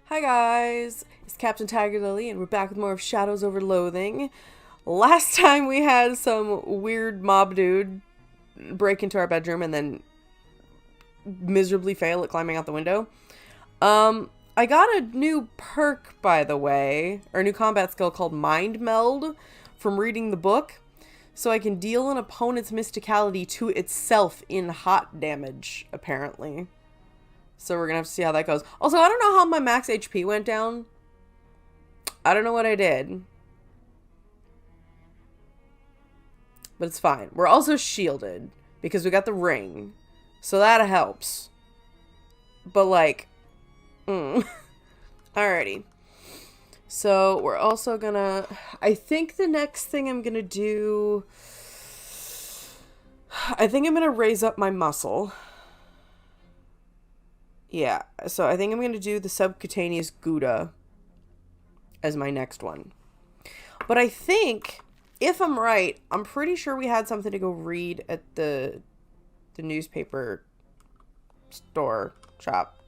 Hi guys, it's Captain TigerLily and we're back with more of Shadows over Loathing. Last time we had some weird mob dude break into our bedroom and then miserably fail at climbing out the window. I got a new perk, by the way, or a new combat skill called Mind Meld from reading the book. So I can deal an opponent's mysticality to itself in hot damage, apparently. So we're gonna have to see how that goes. Also, I don't know how my max HP went down. I don't know what I did. But it's fine. We're also shielded because we got the ring. So that helps. But like, alrighty. So we're also gonna, I think the next thing I'm gonna do, I think I'm gonna raise up my muscle. Yeah, so I think I'm going to do the subcutaneous Gouda as my next one. But I think, if I'm right, I'm pretty sure we had something to go read at the newspaper store shop.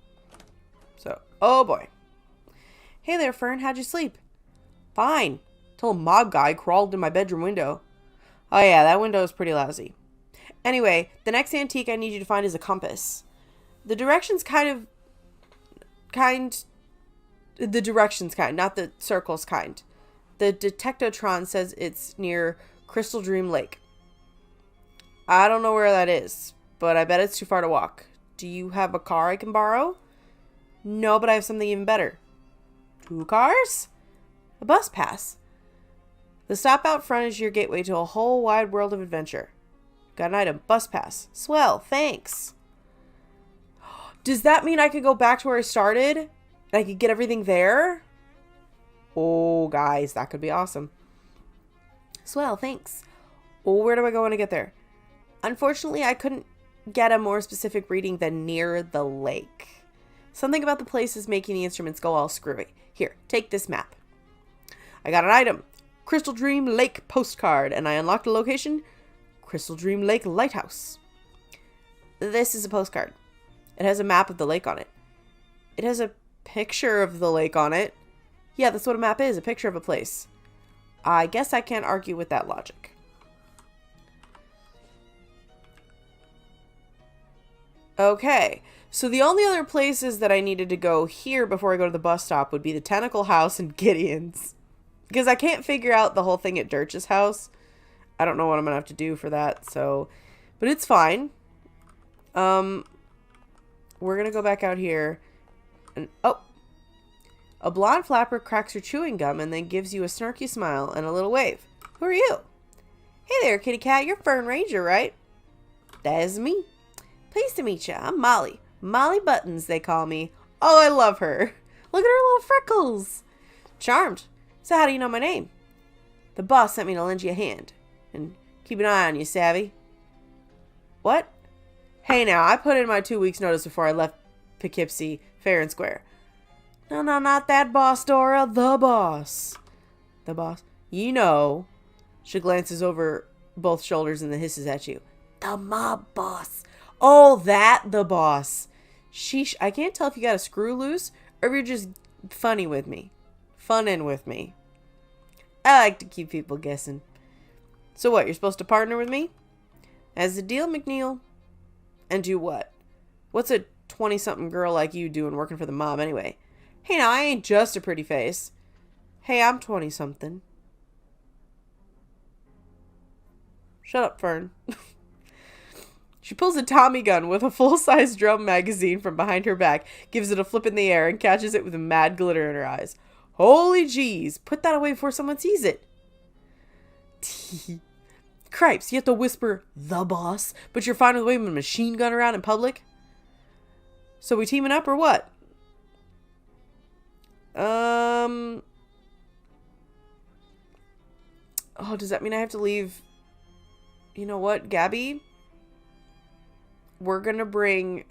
So, oh boy. Hey there, Fern, how'd you sleep? Fine. Till a mob guy crawled in my bedroom window. Oh yeah, that window is pretty lousy. Anyway, the next antique I need you to find is a compass. The directions kind, not the circles kind. The Detectotron says it's near CRYSTALDREAM Lake. I don't know where that is, but I bet it's too far to walk. Do you have a car I can borrow? No, but I have something even better. 2 cars? A bus pass. The stop out front is your gateway to a whole wide world of adventure. Got an item. Bus pass. Swell, thanks. Does that mean I could go back to where I started? And I could get everything there? Oh, guys, that could be awesome. Swell, thanks. Oh, where do I go when I get there? Unfortunately, I couldn't get a more specific reading than near the lake. Something about the place is making the instruments go all screwy. Here, take this map. I got an item. CRYSTALDREAM Lake postcard, and I unlocked the location. CRYSTALDREAM Lake lighthouse. This is a postcard. It has a map of the lake on it. It has a picture of the lake on it. Yeah, that's what a map is, a picture of a place. I guess I can't argue with that logic. Okay, so the only other places that I needed to go here before I go to the bus stop would be the Tentacle House and Gideon's. Because I can't figure out the whole thing at Dirch's house. I don't know what I'm going to have to do for that, so... But it's fine. We're going to go back out here. And, oh. A blonde flapper cracks her chewing gum and then gives you a snarky smile and a little wave. Who are you? Hey there, kitty cat. You're Fern Ranger, right? That is me. Pleased to meet you. I'm Molly. Molly Buttons, they call me. Oh, I love her. Look at her little freckles. Charmed. So how do you know my name? The boss sent me to lend you a hand. And keep an eye on you, savvy? What? Hey now, I put in my 2 weeks notice before I left Poughkeepsie fair and square. No, not that boss, Dora. The boss. The boss. You know. She glances over both shoulders and then hisses at you. The mob boss. Oh, the boss. Sheesh, I can't tell if you got a screw loose or if you're just funning with me. I like to keep people guessing. So what, you're supposed to partner with me? As the deal, McNeil? And do what? What's a 20-something girl like you doing working for the mob anyway? Hey now, I ain't just a pretty face. Hey, I'm 20-something. Shut up, Fern. She pulls a Tommy gun with a full-size drum magazine from behind her back, gives it a flip in the air, and catches it with a mad glitter in her eyes. Holy jeez, put that away before someone sees it. Cripes, you have to whisper, the boss, but you're fine with waving a machine gun around in public? So we teaming up or what? Oh, does that mean I have to leave? You know what, Gabby? We're gonna bring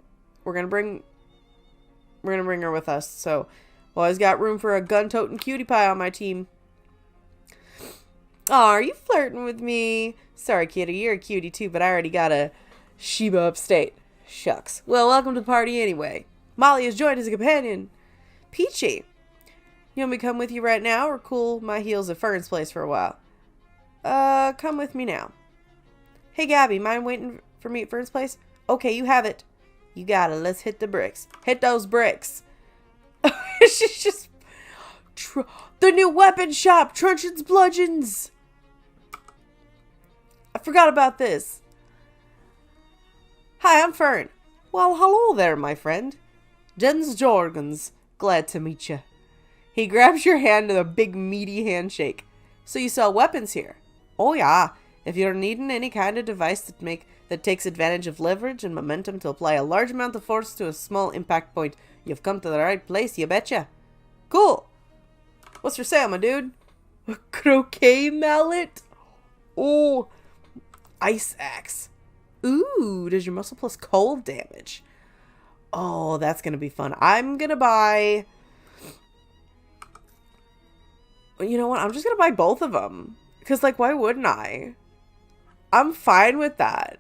her with us. So, always got room for a gun-toting cutie pie on my team. Aw, are you flirting with me? Sorry, kitty, you're a cutie too, but I already got a Sheba upstate. Shucks. Well, welcome to the party anyway. Molly has joined as a companion. Peachy. You want me to come with you right now or cool my heels at Fern's place for a while? Come with me now. Hey, Gabby, mind waiting for me at Fern's place? Okay, you have it. You got it. Let's hit the bricks. Hit those bricks. She's just... the new weapon shop, Truncheons Bludgeons. I forgot about this. Hi, I'm Fern. Well, hello there, my friend. Jens Jorgens. Glad to meet you. He grabs your hand in a big, meaty handshake. So you sell weapons here? Oh, yeah. If you're needing any kind of device that takes advantage of leverage and momentum to apply a large amount of force to a small impact point, you've come to the right place, you betcha. Cool. What's for sale, my dude? A croquet mallet? Oh, ice axe. Ooh, does your muscle plus cold damage? Oh, that's going to be fun. I'm going to buy... You know what? I'm just going to buy both of them. Because, like, why wouldn't I? I'm fine with that.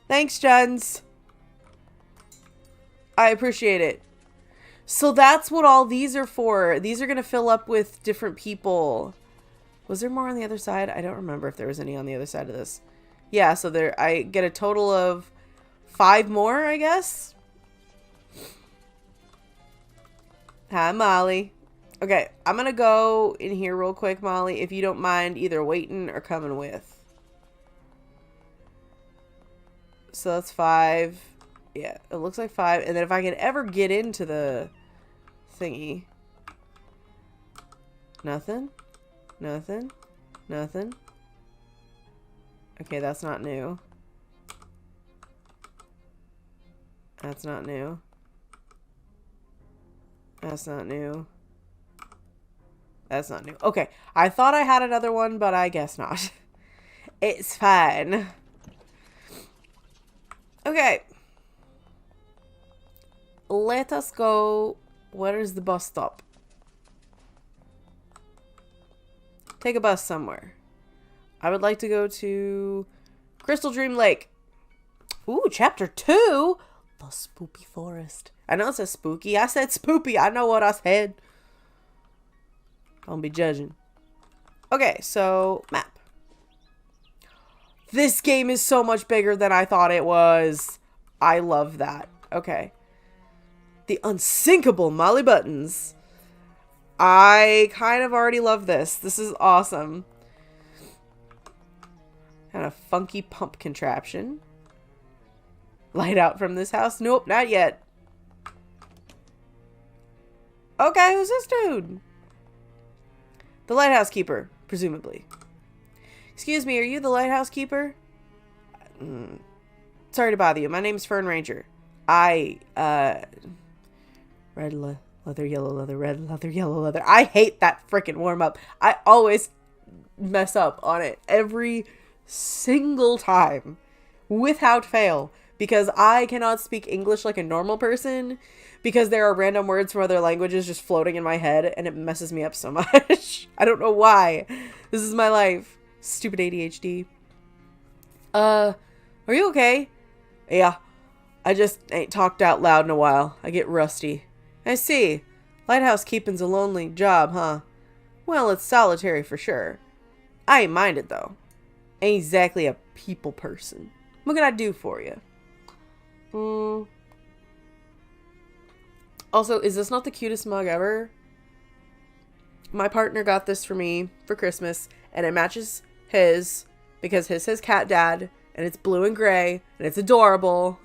Thanks, Jens. I appreciate it. So that's what all these are for. These are going to fill up with different people. Was there more on the other side? I don't remember if there was any on the other side of this. Yeah, so there I get a total of 5 more, I guess. Hi, Molly. Okay, I'm going to go in here real quick, Molly, if you don't mind either waiting or coming with. So that's 5. Yeah, it looks like 5. And then if I can ever get into the thingy. Nothing. Nothing. Nothing. Okay, that's not new. That's not new. That's not new. That's not new. Okay, I thought I had another one, but I guess not. It's fine. Okay. Let us go. Where is the bus stop? Take a bus somewhere. I would like to go to CRYSTALDREAM Lake. Ooh, chapter 2. The spooky forest. I know it says spooky. I said spoopy. I know what I said. Don't be judging. Okay, so map. This game is so much bigger than I thought it was. I love that. Okay. The unsinkable Molly Buttons. I kind of already love this. This is awesome. Kind of funky pump contraption. Light out from this house? Nope, not yet. Okay, who's this dude? The lighthouse keeper, presumably. Excuse me, are you the lighthouse keeper? Sorry to bother you. My name's Fern Ranger. Red leather, yellow leather, red leather, yellow leather. I hate that freaking warm-up. I always mess up on it every single time, without fail, because I cannot speak English like a normal person, because there are random words from other languages just floating in my head, and it messes me up so much. I don't know why. This is my life. Stupid ADHD. Are you okay? Yeah. I just ain't talked out loud in a while. I get rusty. I see. Lighthouse keeping's a lonely job, huh? Well, it's solitary for sure. I ain't minded, though. Ain't exactly a people person. What can I do for you? Also, is this not the cutest mug ever? My partner got this for me for Christmas, and it matches his, because his says cat dad, and it's blue and gray, and it's adorable.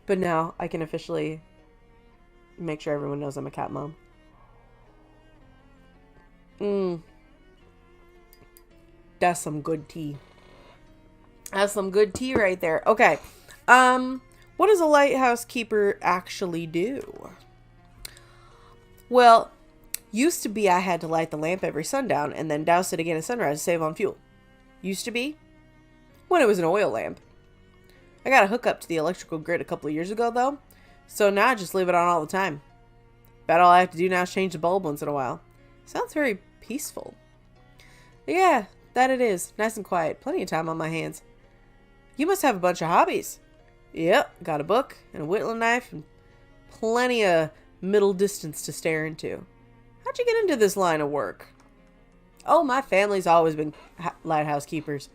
But now I can officially make sure everyone knows I'm a cat mom. That's some good tea. That's some good tea right there. Okay. What does a lighthouse keeper actually do? Well, used to be I had to light the lamp every sundown and then douse it again at sunrise to save on fuel. Used to be when it was an oil lamp. I got a hookup to the electrical grid a couple of years ago, though, so now I just leave it on all the time. About all I have to do now is change the bulb once in a while. Sounds very peaceful. Yeah, that it is. Nice and quiet. Plenty of time on my hands. You must have a bunch of hobbies. Yep, got a book and a whittling knife and Plenty of middle distance to stare into. How'd you get into this line of work? Oh, my family's always been lighthouse keepers.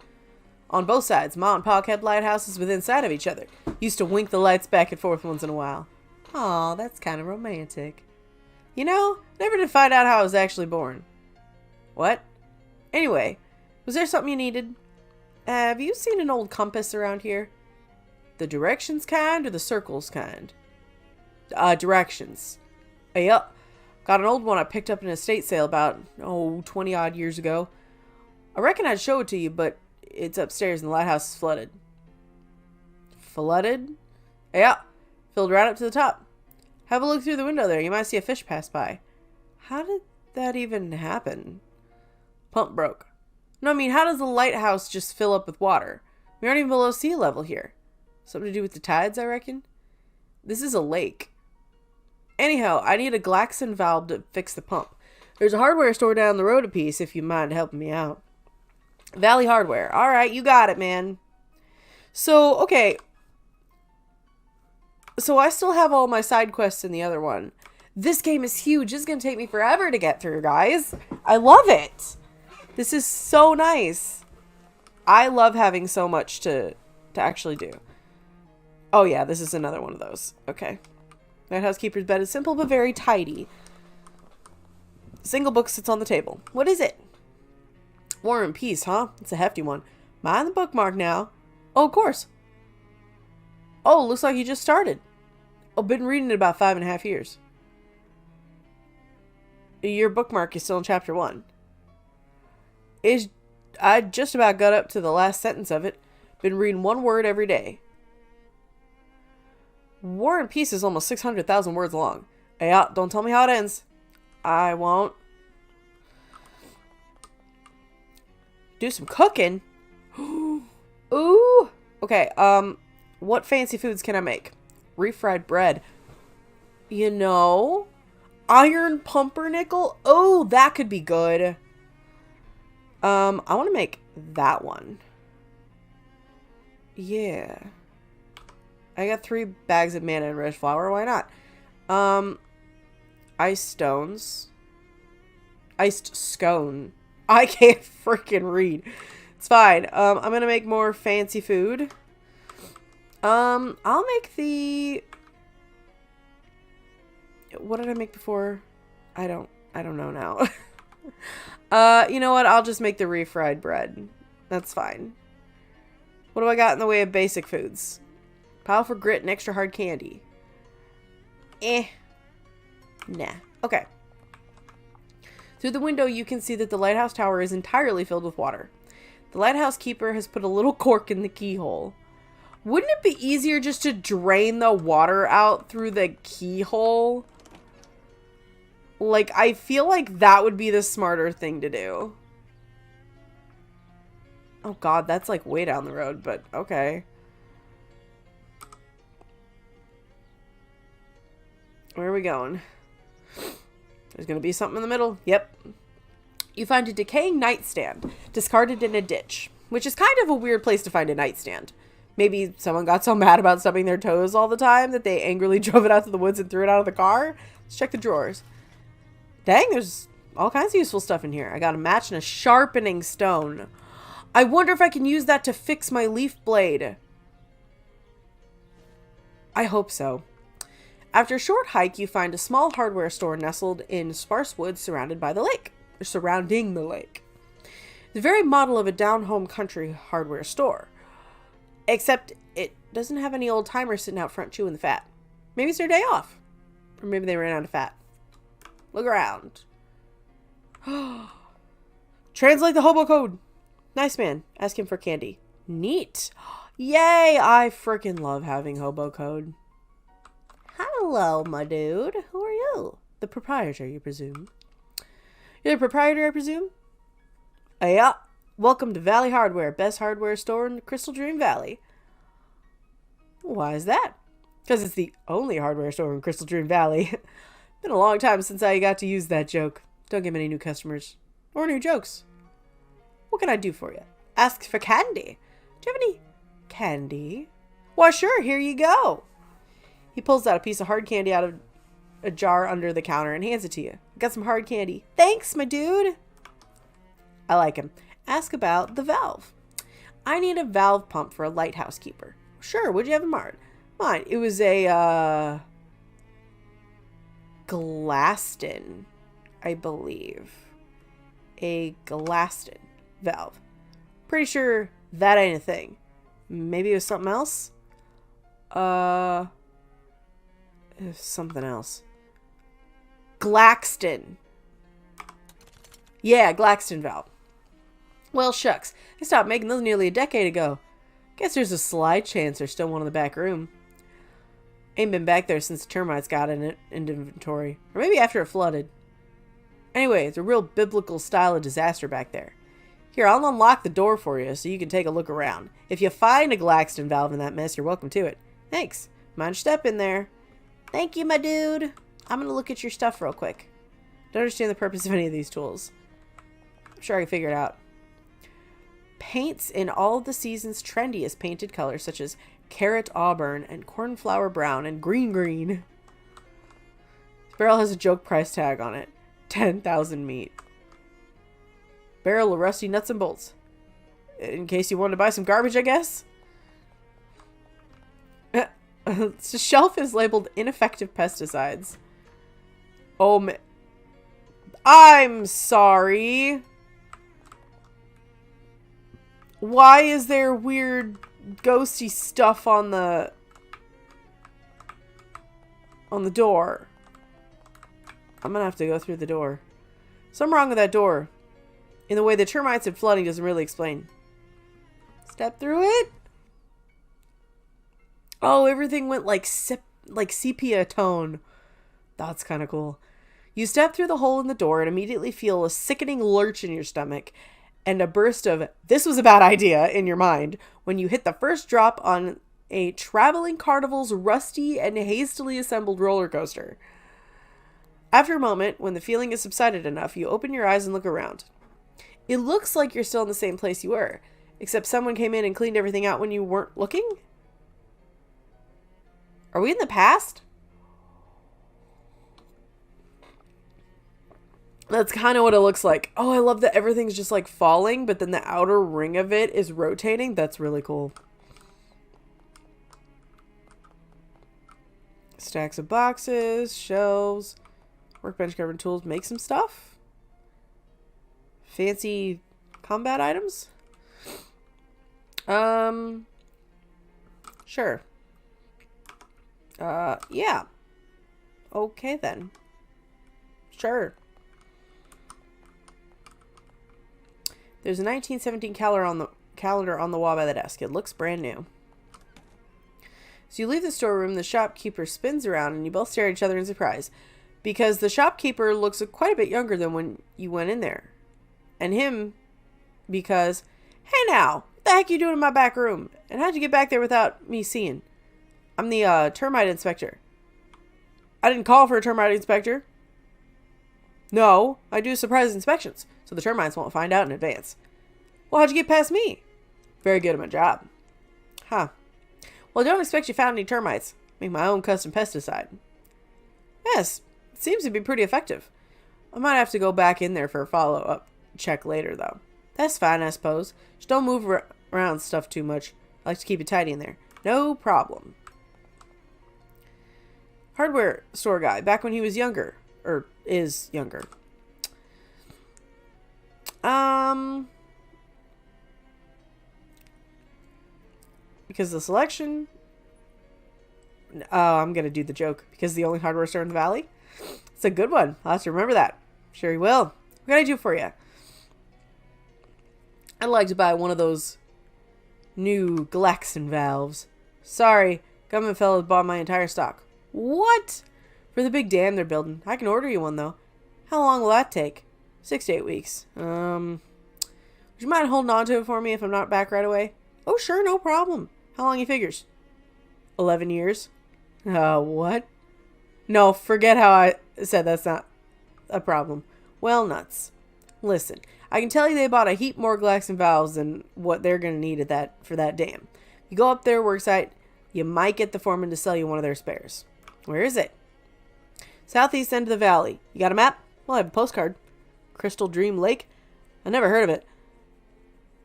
On both sides, Ma and Pa kept lighthouses within sight of each other. Used to wink the lights back and forth once in a while. Aw, that's kind of romantic. You know, never did find out how I was actually born. What? Anyway, was there something you needed? Have you seen an old compass around here? The directions kind or the circles kind? Directions. Yep. Got an old one I picked up in an estate sale about, 20 odd years ago. I reckon I'd show it to you, but it's upstairs and the lighthouse is flooded. Flooded? Yeah. Filled right up to the top. Have a look through the window there. You might see a fish pass by. How did that even happen? Pump broke. No, I mean, how does the lighthouse just fill up with water? We aren't even below sea level here. Something to do with the tides, I reckon? This is a lake. Anyhow, I need a Glaxon valve to fix the pump. There's a hardware store down the road a piece if you mind helping me out. Valley Hardware. Alright, you got it, man. So, okay. So I still have all my side quests in the other one. This game is huge. It's going to take me forever to get through, guys. I love it. This is so nice. I love having so much to actually do. Oh yeah, this is another one of those. Okay. Lighthouse Keeper's bed is simple but very tidy. Single book sits on the table. What is it? War and Peace, huh? It's a hefty one. Mind the bookmark now. Oh, of course. Oh, looks like you just started. Oh, been reading it about 5.5 years. Your bookmark is still in chapter 1. I just about got up to the last sentence of it. Been reading one word every day. War and Peace is almost 600,000 words long. Yeah, don't tell me how it ends. I won't. Do some cooking? Ooh. Okay, what fancy foods can I make? Refried bread. You know, iron pumpernickel? Oh, that could be good. I want to make that one. Yeah. I got 3 bags of manna and red flour. Why not? Ice stones. Iced scone. I can't freaking read. It's fine. I'm gonna make more fancy food. I'll make the... What did I make before? I don't know now. You know what? I'll just make the refried bread. That's fine. What do I got in the way of basic foods? Pile for grit and extra hard candy. Nah. Okay. Through the window, you can see that the lighthouse tower is entirely filled with water. The lighthouse keeper has put a little cork in the keyhole. Wouldn't it be easier just to drain the water out through the keyhole? Like, I feel like that would be the smarter thing to do. Oh god, that's like way down the road, but okay. Where are we going? There's gonna be something in the middle. Yep. You find a decaying nightstand, discarded in a ditch, which is kind of a weird place to find a nightstand. Maybe someone got so mad about stubbing their toes all the time that they angrily drove it out to the woods and threw it out of the car. Let's check the drawers. Dang, there's all kinds of useful stuff in here. I got a match and a sharpening stone. I wonder if I can use that to fix my leaf blade. I hope so. After a short hike, you find a small hardware store nestled in sparse woods surrounding the lake. The very model of a down-home country hardware store. Except it doesn't have any old timers sitting out front chewing the fat. Maybe it's their day off. Or maybe they ran out of fat. Look around. Translate the hobo code. Nice man. Ask him for candy. Neat. Yay! I freaking love having hobo code. Hello, my dude. Who are you? The proprietor, you presume. You're the proprietor, I presume? Yeah. Welcome to Valley Hardware, best hardware store in CRYSTALDREAM Valley. Why is that? Because it's the only hardware store in CRYSTALDREAM Valley. Been a long time since I got to use that joke. Don't get many new customers. Or new jokes. What can I do for you? Ask for candy. Do you have any candy? Why, sure, here you go. He pulls out a piece of hard candy out of a jar under the counter and hands it to you. Got some hard candy. Thanks, my dude. I like him. Ask about the valve. I need a valve pump for a lighthouse keeper. Sure, what'd you have in mind? It was a, Glaston, I believe. A Glaston valve. Pretty sure that ain't a thing. Maybe it was something else? It was something else. Glaxton. Yeah, Glaxton valve. Well, shucks. I stopped making those nearly a decade ago. Guess there's a slight chance there's still one in the back room. Ain't been back there since the termites got in it in inventory. Or maybe after it flooded. Anyway, it's a real biblical style of disaster back there. Here, I'll unlock the door for you so you can take a look around. If you find a Glaxton valve in that mess, you're welcome to it. Thanks. Mind your step in there. Thank you, my dude. I'm going to look at your stuff real quick. Don't understand the purpose of any of these tools. I'm sure I can figure it out. Paints in all of the season's trendiest painted colors, such as carrot auburn and cornflower brown and green green. This barrel has a joke price tag on it. 10,000 meat. Barrel of rusty nuts and bolts. In case you wanted to buy some garbage, I guess. The shelf is labeled ineffective pesticides. Oh, man. I'm sorry. Why is there weird ghosty stuff on the door? I'm gonna have to go through the door. Something wrong with that door. In the way the termites and flooding doesn't really explain. Step through it? Oh, everything went like sepia tone. That's kind of cool. You step through the hole in the door and immediately feel a sickening lurch in your stomach and a burst of, this was a bad idea, in your mind when you hit the first drop on a traveling carnival's rusty and hastily assembled roller coaster. After a moment, when the feeling has subsided enough, you open your eyes and look around. It looks like you're still in the same place you were, except someone came in and cleaned everything out when you weren't looking? Are we in the past? That's kind of what it looks like. Oh, I love that everything's just like falling, but then the outer ring of it is rotating. That's really cool. Stacks of boxes, shelves, workbench covered tools. Make some stuff. Fancy combat items. Sure. Yeah. Okay then. Sure. There's a 1917 calendar on the wall by the desk. It looks brand new. So you leave the storeroom, the shopkeeper spins around, and you both stare at each other in surprise. Because the shopkeeper looks quite a bit younger than when you went in there. And him, because, hey now, what the heck are you doing in my back room? And how'd you get back there without me seeing? I'm the termite inspector. I didn't call for a termite inspector. No, I do surprise inspections, so the termites won't find out in advance. Well, how'd you get past me? Very good at my job. Huh. Well, I don't expect you found any termites. Make my own custom pesticide. Yes, it seems to be pretty effective. I might have to go back in there for a follow-up check later, though. That's fine, I suppose. Just don't move around stuff too much. I like to keep it tidy in there. No problem. Hardware store guy, back when he was younger. Or is younger. Because the selection... Oh, I'm going to do the joke. Because the only hardware store in the valley? It's a good one. I'll have to remember that. Sure he will. What can I do for you? I'd like to buy one of those new Glaxton valves. Sorry, government fellows bought my entire stock. What? For the big dam they're building. I can order you one, though. How long will that take? 6 to 8 weeks. Would you mind holding on to it for me if I'm not back right away? Oh, sure, no problem. How long you figures? 11 years. What? No, forget how I said that's not a problem. Well, nuts. Listen, I can tell you they bought a heap more Glaxton valves than what they're going to need for that dam. You go up their worksite, You might get the foreman to sell you one of their spares. Where is it? Southeast end of the valley. You got a map? Well, I have a postcard. CRYSTALDREAM Lake? I never heard of it.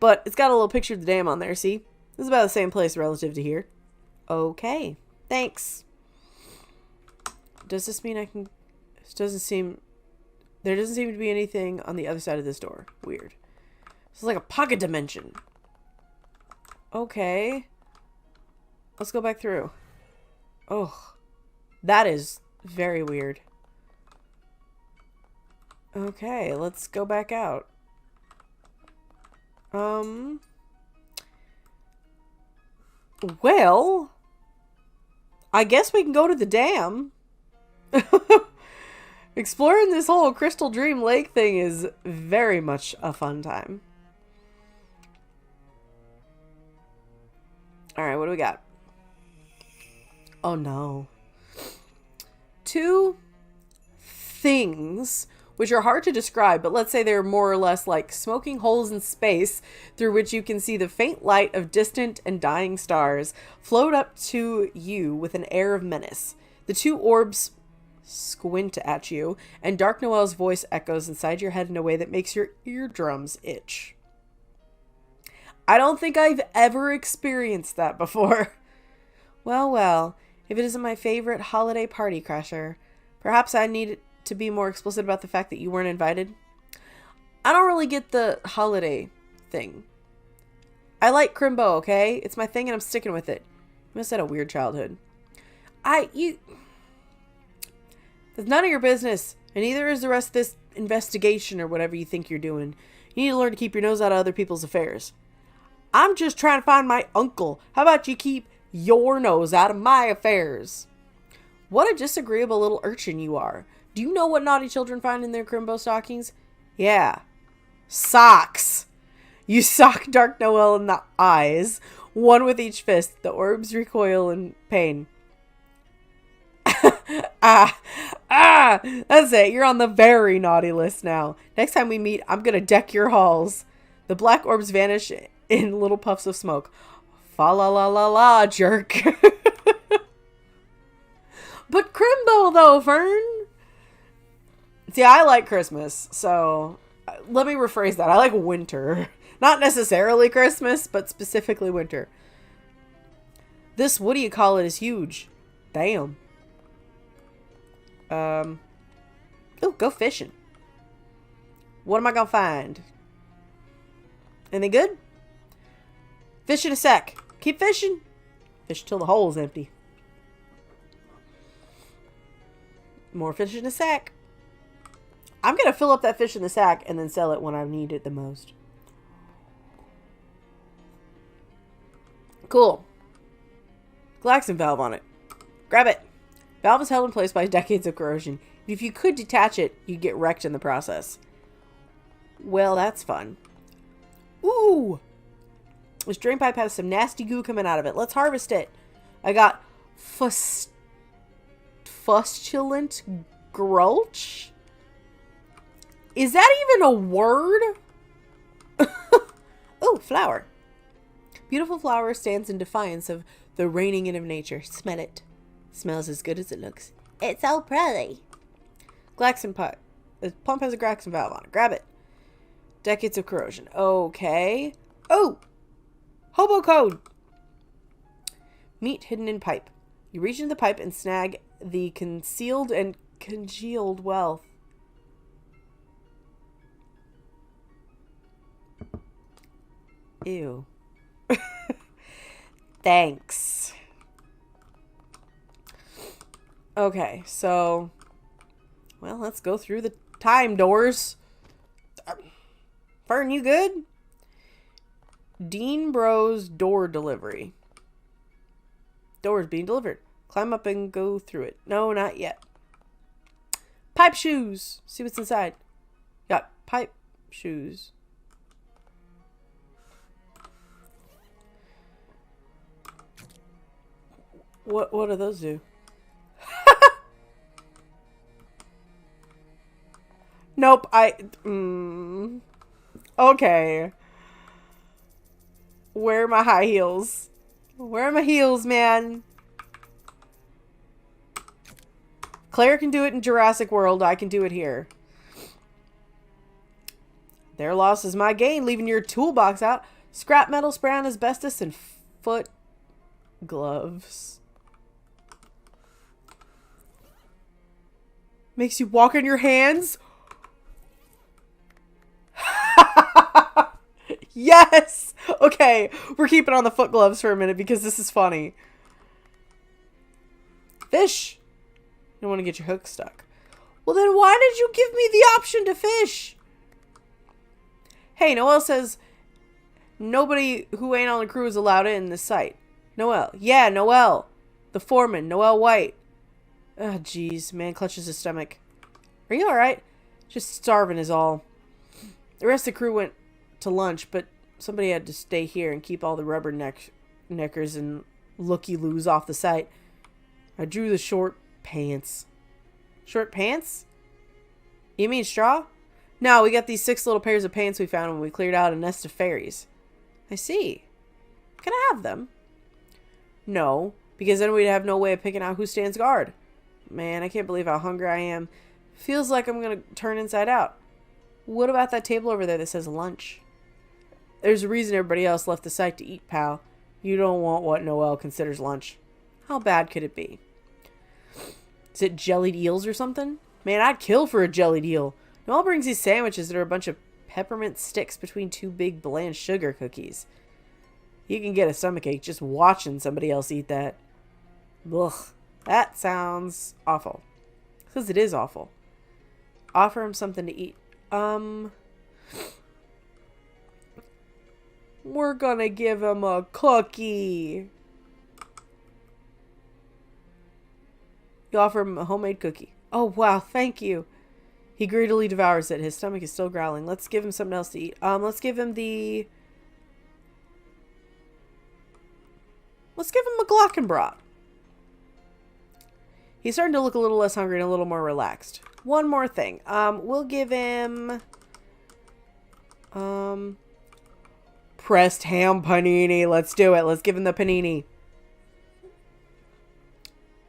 But it's got a little picture of the dam on there, see? This is about the same place relative to here. Okay. Thanks. Does this mean I can... It doesn't seem... There doesn't seem to be anything on the other side of this door. Weird. This is like a pocket dimension. Okay. Let's go back through. Oh. That is very weird. Okay, let's go back out. Well, I guess we can go to the dam. Exploring this whole CRYSTALDREAM Lake thing is very much a fun time. Alright, what do we got? Oh no. 2 things which are hard to describe, but let's say they're more or less like smoking holes in space through which you can see the faint light of distant and dying stars float up to you with an air of menace. The 2 orbs squint at you, and Dark Noel's voice echoes inside your head in a way that makes your eardrums itch. I don't think I've ever experienced that before. Well, well, if it isn't my favorite holiday party crasher, perhaps I need to be more explicit about the fact that you weren't invited. I don't really get the holiday thing. I like Crimbo, okay? It's my thing and I'm sticking with it. You must have had a weird childhood. That's none of your business, and neither is the rest of this investigation or whatever you think you're doing. You need to learn to keep your nose out of other people's affairs. I'm just trying to find my uncle. How about you keep your nose out of my affairs? What a disagreeable little urchin you are. Do you know what naughty children find in their Crimbo stockings? Yeah. Socks. You sock Dark Noel in the eyes, one with each fist. The orbs recoil in pain. That's it. You're on the very naughty list now. Next time we meet, I'm gonna deck your halls. The black orbs vanish in little puffs of smoke. Fa la la la la, jerk. But Crimbo, though, Fern. See, I like Christmas, so let me rephrase that. I like winter. Not necessarily Christmas, but specifically winter. This, what do you call it, is huge. Damn. Oh, go fishing. What am I gonna find? Anything good? Fish in a sack. Keep fishing. Fish till the hole's empty. More fish in a sack. I'm gonna fill up that fish in the sack and then sell it when I need it the most. Cool. Glaxon valve on it. Grab it. Valve is held in place by decades of corrosion. If you could detach it, you'd get wrecked in the process. Well, that's fun. Ooh! This drain pipe has some nasty goo coming out of it. Let's harvest it. I got fustulent grulch? Is that even a word? Oh, flower. Beautiful flower stands in defiance of the reining in of nature. Smell it. Smells as good as it looks. It's so pretty. Glaxon pipe. The pump has a Glaxon valve on it. Grab it. Decades of corrosion. Okay. Oh! Hobo code! Meat hidden in pipe. You reach into the pipe and snag the concealed and congealed wealth. Ew. Thanks. Okay, so... Well, let's go through the time doors. Fern, you good? Dean Bros door delivery. Doors being delivered. Climb up and go through it. No, not yet. Pipe shoes. See what's inside. Got pipe shoes. What do those do? Nope, okay. Where are my high heels? Where are my heels, man? Claire can do it in Jurassic World. I can do it here. Their loss is my gain, leaving your toolbox out. Scrap metal, spray on asbestos, and foot gloves. Makes you walk on your hands? Yes! Okay, we're keeping on the foot gloves for a minute because this is funny. Fish! You don't want to get your hook stuck. Well, then why did you give me the option to fish? Hey, Noelle says nobody who ain't on the crew is allowed in this site. Noelle. Yeah, Noelle. The foreman, Noelle White. Oh, jeez. Man clutches his stomach. Are you alright? Just starving is all. The rest of the crew went to lunch, but somebody had to stay here and keep all the rubberneckers and looky-loos off the site. I drew the short pants. Short pants? You mean straw? No, we got these 6 little pairs of pants we found when we cleared out a nest of fairies. I see. Can I have them? No, because then we'd have no way of picking out who stands guard. Man, I can't believe how hungry I am. Feels like I'm going to turn inside out. What about that table over there that says lunch? There's a reason everybody else left the site to eat, pal. You don't want what Noelle considers lunch. How bad could it be? Is it jellied eels or something? Man, I'd kill for a jellied eel. Noelle brings these sandwiches that are a bunch of peppermint sticks between 2 big bland sugar cookies. You can get a stomachache just watching somebody else eat that. Ugh, that sounds awful. Because it is awful. Offer him something to eat. We're gonna give him a cookie. You offer him a homemade cookie. Oh, wow, thank you. He greedily devours it. His stomach is still growling. Let's give him something else to eat. Let's give him the... Let's give him a Glockenbrat. He's starting to look a little less hungry and a little more relaxed. One more thing. We'll give him... pressed ham panini. Let's do it. Let's give him the panini.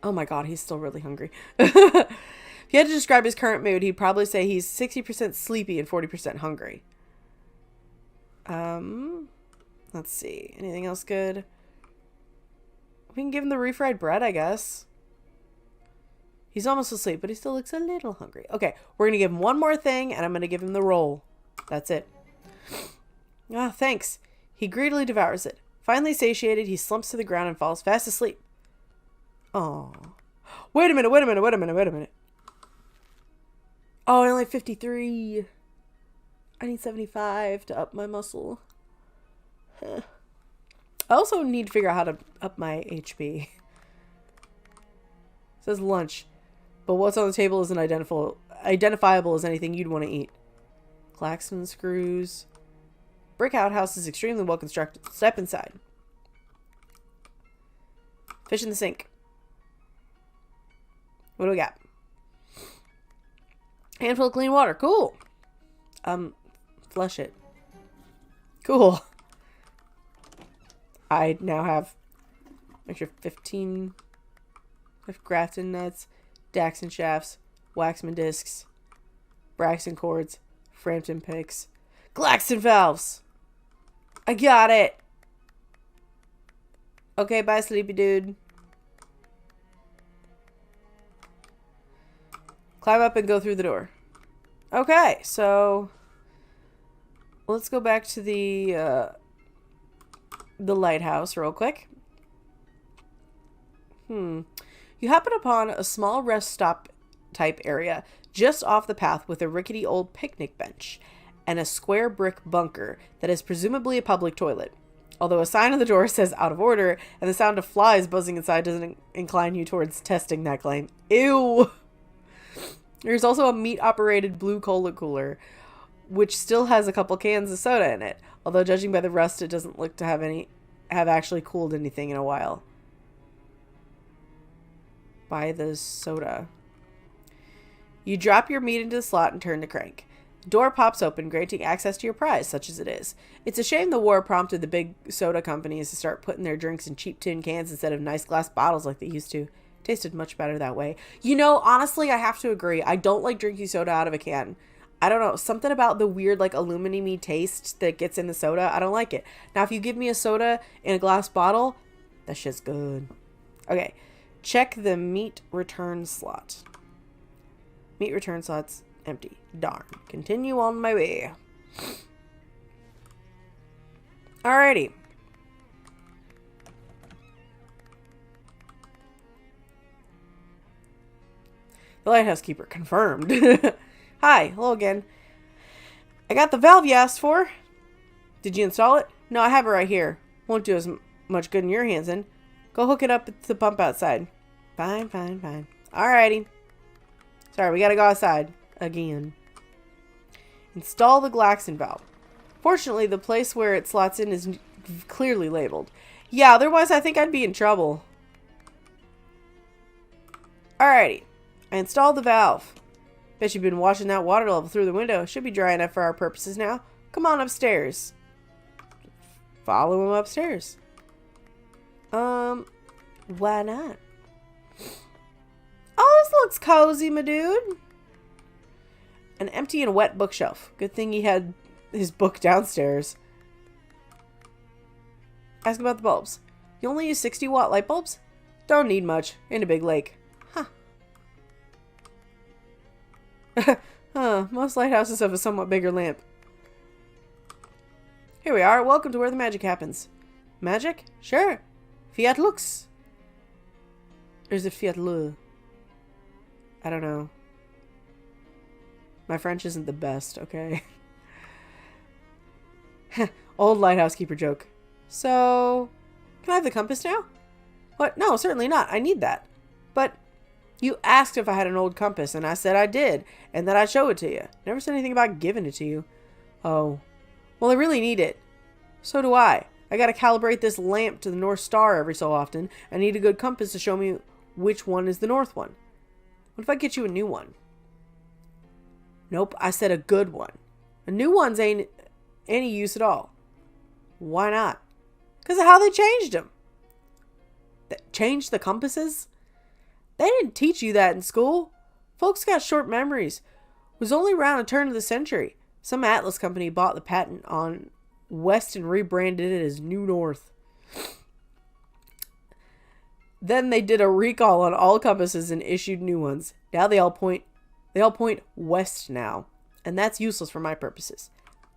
Oh my god, he's still really hungry. If you had to describe his current mood, he'd probably say he's 60% sleepy and 40% hungry. Let's see. Anything else good? We can give him the refried bread, I guess. He's almost asleep, but he still looks a little hungry. Okay, we're going to give him one more thing, and I'm going to give him the roll. That's it. Ah, thanks. He greedily devours it. Finally satiated, he slumps to the ground and falls fast asleep. Oh. Wait a minute. Oh, I only have 53. I need 75 to up my muscle. Huh. I also need to figure out how to up my HP. It says lunch. But what's on the table isn't identifiable as anything you'd want to eat. Claxon screws. Brick outhouse is extremely well constructed. Step inside. Fish in the sink. What do we got? Handful of clean water. Cool. Flush it. Cool. I now have extra 15 Grafton nuts, Daxon shafts, Waxman discs, Braxton cords, Frampton picks, Glaxton valves. I got it. Okay, bye, sleepy dude. Climb up and go through the door. Okay, so let's go back to the lighthouse real quick. You happen upon a small rest stop type area just off the path with a rickety old picnic bench and a square brick bunker that is presumably a public toilet. Although a sign on the door says out of order and the sound of flies buzzing inside doesn't incline you towards testing that claim. Ew! There's also a meat-operated blue cola cooler, which still has a couple cans of soda in it. Although judging by the rust, it doesn't look to have actually cooled anything in a while. Buy the soda. You drop your meat into the slot and turn the crank. The door pops open, granting access to your prize, such as it is. It's a shame the war prompted the big soda companies to start putting their drinks in cheap tin cans instead of nice glass bottles like they used to. Tasted much better that way. You know, honestly, I have to agree. I don't like drinking soda out of a can. I don't know. Something about the weird, like, aluminum-y taste that gets in the soda. I don't like it. Now, if you give me a soda in a glass bottle, that shit's good. Okay. Check the meat return slot. Meat return slot's empty. Darn. Continue on my way. Alrighty. The lighthouse keeper confirmed. Hi. Hello again. I got the valve you asked for. Did you install it? No, I have it right here. Won't do as much good in your hands then. Go hook it up to the pump outside. Fine. Alrighty. Sorry, we gotta go outside. Again. Install the Glaxon valve. Fortunately, the place where it slots in is clearly labeled. Yeah, otherwise I think I'd be in trouble. Alrighty. I installed the valve. Bet you've been watching that water level through the window. Should be dry enough for our purposes now. Come on upstairs. Follow him upstairs. Why not? Oh, this looks cozy, my dude. An empty and wet bookshelf. Good thing he had his book downstairs. Ask about the bulbs. You only use 60-watt light bulbs? Don't need much. In a big lake. Most lighthouses have a somewhat bigger lamp. Here we are. Welcome to where the magic happens. Magic? Sure. Fiat lux. Or is it Fiat le? I don't know. My French isn't the best, okay? Old lighthouse keeper joke. So, can I have the compass now? What? No, certainly not. I need that. But you asked if I had an old compass, and I said I did, and that I'd show it to you. Never said anything about giving it to you. Oh. Well, I really need it. So do I. I gotta calibrate this lamp to the North Star every so often. I need a good compass to show me which one is the north one. What if I get you a new one? Nope, I said a good one. A new ones ain't any use at all. Why not? Because of how they changed them. They changed the compasses? They didn't teach you that in school. Folks got short memories. It was only around the turn of the century. Some Atlas company bought the patent on West and rebranded it as New North. Then they did a recall on all compasses and issued new ones. Now they all point west now. And that's useless for my purposes.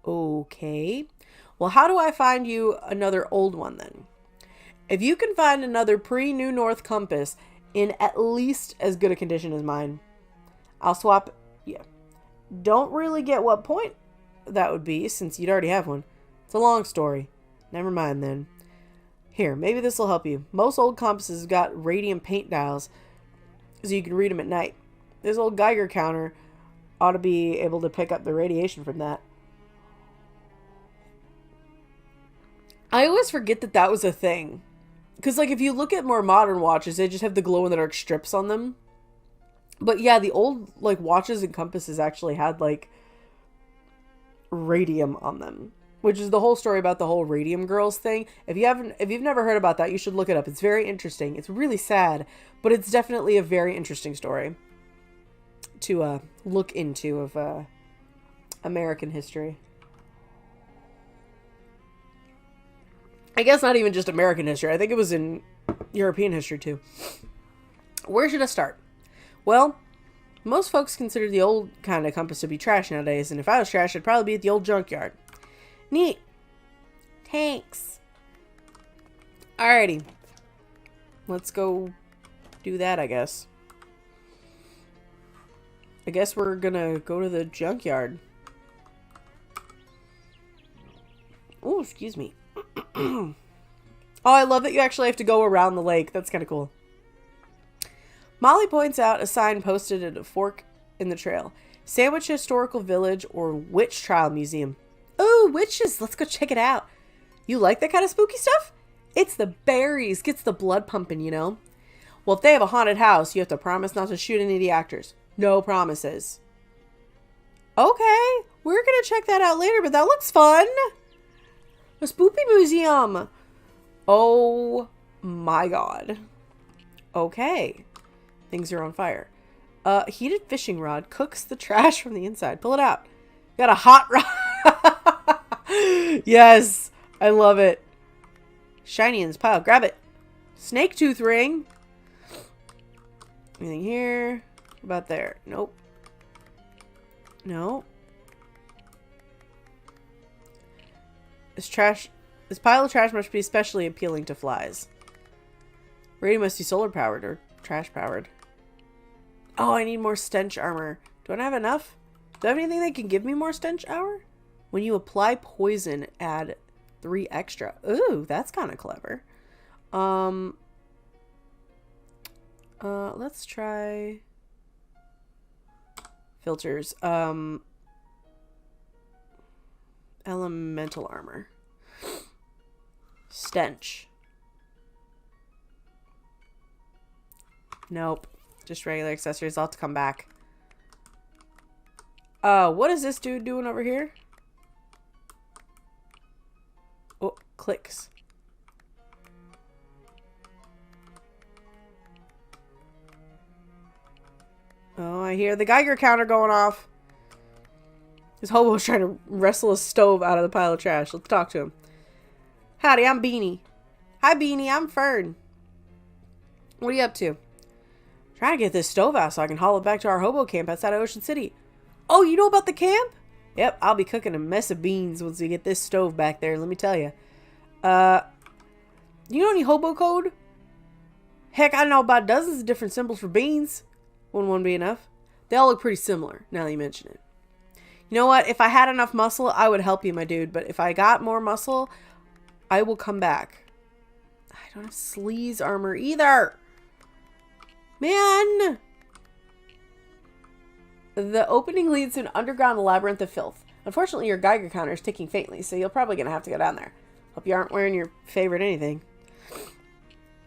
Okay. Well, how do I find you another old one then? If you can find another pre-New North compass in at least as good a condition as mine, I'll swap. Yeah. Don't really get what point that would be since you'd already have one. It's a long story. Never mind then. Here, maybe this will help you. Most old compasses have got radium paint dials so you can read them at night. This old Geiger counter ought to be able to pick up the radiation from that. I always forget that that was a thing. Because, like, if you look at more modern watches, they just have the glow-in-the-dark strips on them. But, yeah, the old, like, watches and compasses actually had, like, radium on them. Which is the whole story about the whole radium girls thing. If you've never heard about that, you should look it up. It's very interesting. It's really sad, but it's definitely a very interesting story to look into of American history. I guess not even just American history. I think it was in European history too. Where should I start? Well, most folks consider the old kind of compass to be trash nowadays, and if I was trash, I'd probably be at the old junkyard. Neat. Thanks. Alrighty. Let's go do that, I guess. I guess we're gonna go to the junkyard. Oh, excuse me. Oh, I love that you actually have to go around the lake. That's kind of cool. Molly points out a sign posted at a fork in the trail. Sandwich Historical Village or Witch Trial Museum. Oh, witches! Let's go check it out. You like that kind of spooky stuff? It's the berries. Gets the blood pumping, you know? Well, if they have a haunted house, you have to promise not to shoot any of the actors. No promises. Okay, we're gonna check that out later, but that looks fun. A spoopy museum. Oh my god. Okay. Things are on fire. Heated fishing rod cooks the trash from the inside. Pull it out. Got a hot rod. Yes, I love it. Shiny in this pile. Grab it. Snake tooth ring. Anything here? What about there? Nope. No. This pile of trash must be especially appealing to flies. Radio must be solar powered or trash powered. Oh, I need more stench armor. Do I not have enough? Do I have anything that can give me more stench armor? When you apply poison, add 3 extra. Ooh, that's kind of clever. Let's try filters. Elemental armor. Stench. Nope. Just regular accessories. I'll have to come back. What is this dude doing over here? Oh, clicks. Oh, I hear the Geiger counter going off. This hobo's trying to wrestle a stove out of the pile of trash. Let's talk to him. Howdy, I'm Beanie. Hi, Beanie. I'm Fern. What are you up to? Trying to get this stove out so I can haul it back to our hobo camp outside of Ocean City. Oh, you know about the camp? Yep, I'll be cooking a mess of beans once we get this stove back there, let me tell you. You know any hobo code? Heck, I know about dozens of different symbols for beans. Wouldn't one be enough? They all look pretty similar, now that you mention it. You know what? If I had enough muscle, I would help you, my dude. But if I got more muscle, I will come back. I don't have sleaze armor either. Man! The opening leads to an underground labyrinth of filth. Unfortunately, your Geiger counter is ticking faintly, so you're probably going to have to go down there. Hope you aren't wearing your favorite anything.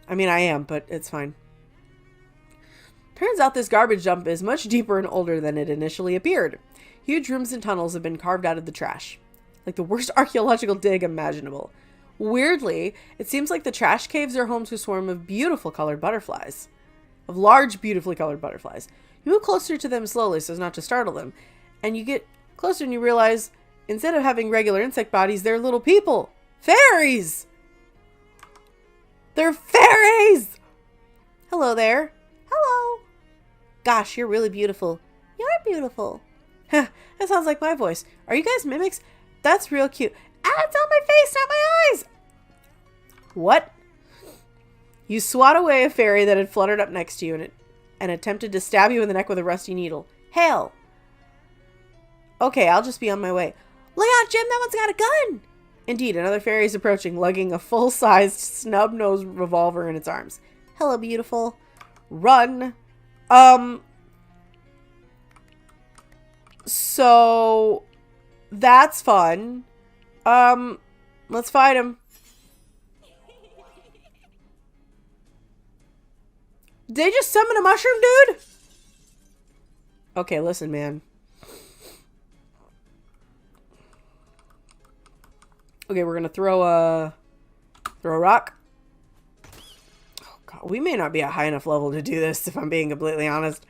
I mean, I am, but it's fine. Turns out this garbage dump is much deeper and older than it initially appeared. Huge rooms and tunnels have been carved out of the trash. Like the worst archaeological dig imaginable. Weirdly, it seems like the trash caves are home to a swarm of beautiful colored butterflies. Of large, beautifully colored butterflies. You move closer to them slowly so as not to startle them. And you get closer and you realize, instead of having regular insect bodies, they're little people. Fairies! They're fairies! Hello there. Hello. Gosh, you're really beautiful. You're beautiful. That sounds like my voice. Are you guys mimics? That's real cute. Ah, it's on my face, not my eyes! What? You swat away a fairy that had fluttered up next to you and attempted to stab you in the neck with a rusty needle. Hail! Okay, I'll just be on my way. Look out, Jim, that one's got a gun! Indeed, another fairy is approaching, lugging a full-sized, snub-nosed revolver in its arms. Hello, beautiful. Run. So, that's fun. Let's fight him. Did they just summon a mushroom dude? Okay, listen, man. Okay, we're gonna throw a rock. Oh god, we may not be at high enough level to do this, if I'm being completely honest.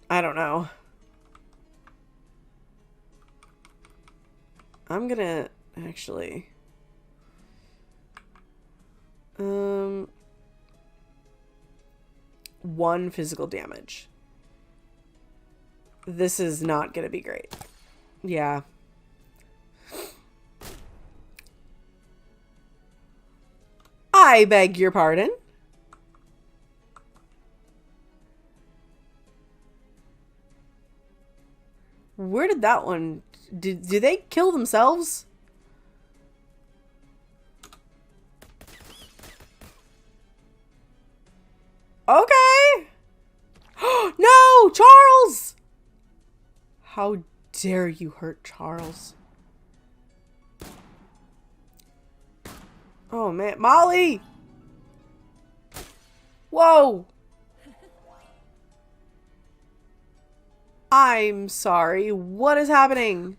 I don't know. I'm gonna actually 1 physical damage. This is not gonna be great. Yeah. I beg your pardon. Where did that one... Do they kill themselves? Okay. No, Charles! How dare you hurt Charles? Oh, man. Molly! Whoa! I'm sorry. What is happening?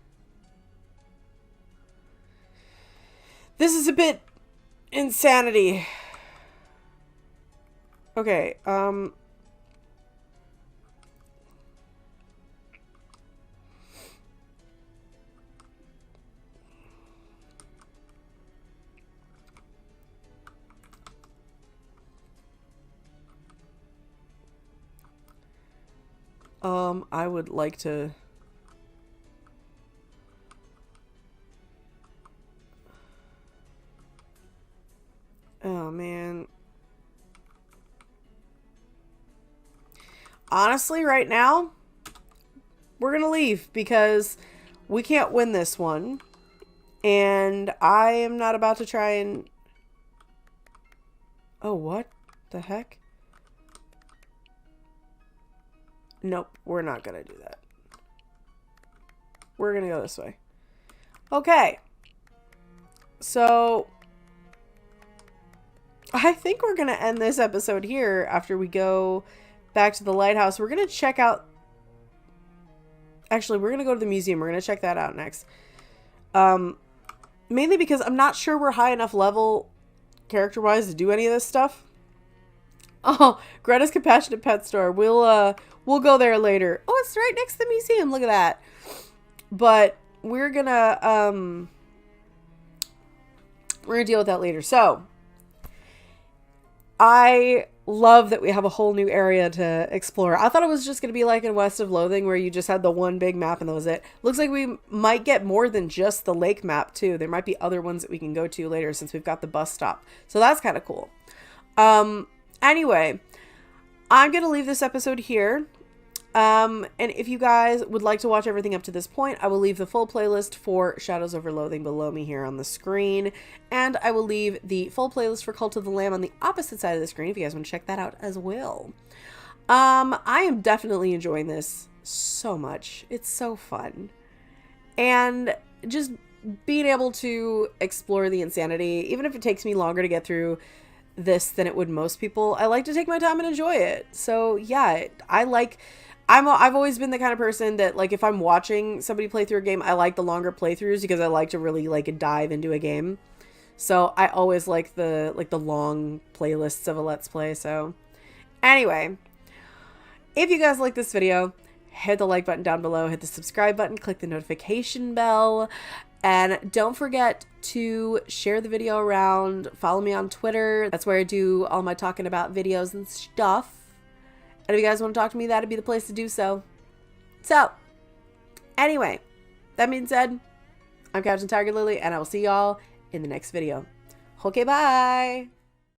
This is a bit insanity. Okay, I would like to... Oh, man. Honestly, right now, we're gonna leave because we can't win this one. And I am not about to try and... Oh, what the heck? Nope, we're not gonna do that. We're gonna go this way. Okay. So... I think we're gonna end this episode here after we go back to the lighthouse. We're gonna check out... Actually, we're gonna go to the museum. We're gonna check that out next. Mainly because I'm not sure we're high enough level character-wise to do any of this stuff. Oh, Greta's Compassionate Pet Store. We'll go there later. Oh, it's right next to the museum. Look at that. But we're gonna deal with that later. So, I love that we have a whole new area to explore. I thought it was just going to be like in West of Loathing where you just had the one big map and that was it. Looks like we might get more than just the lake map too. There might be other ones that we can go to later since we've got the bus stop. So that's kind of cool. Anyway, I'm going to leave this episode here. And if you guys would like to watch everything up to this point, I will leave the full playlist for Shadows Over Loathing below me here on the screen. And I will leave the full playlist for Cult of the Lamb on the opposite side of the screen if you guys want to check that out as well. I am definitely enjoying this so much. It's so fun. And just being able to explore the insanity, even if it takes me longer to get through this than it would most people, I like to take my time and enjoy it. So yeah, I've always been the kind of person that, like, if I'm watching somebody play through a game, I like the longer playthroughs because I like to really, like, dive into a game. So I always like the long playlists of a Let's Play. So anyway, if you guys like this video, hit the like button down below, hit the subscribe button, click the notification bell, and don't forget to share the video around. Follow me on Twitter. That's where I do all my talking about videos and stuff. And if you guys want to talk to me, that'd be the place to do so. So, anyway, that being said, I'm Captain TigerLily, and I will see y'all in the next video. Okay, bye!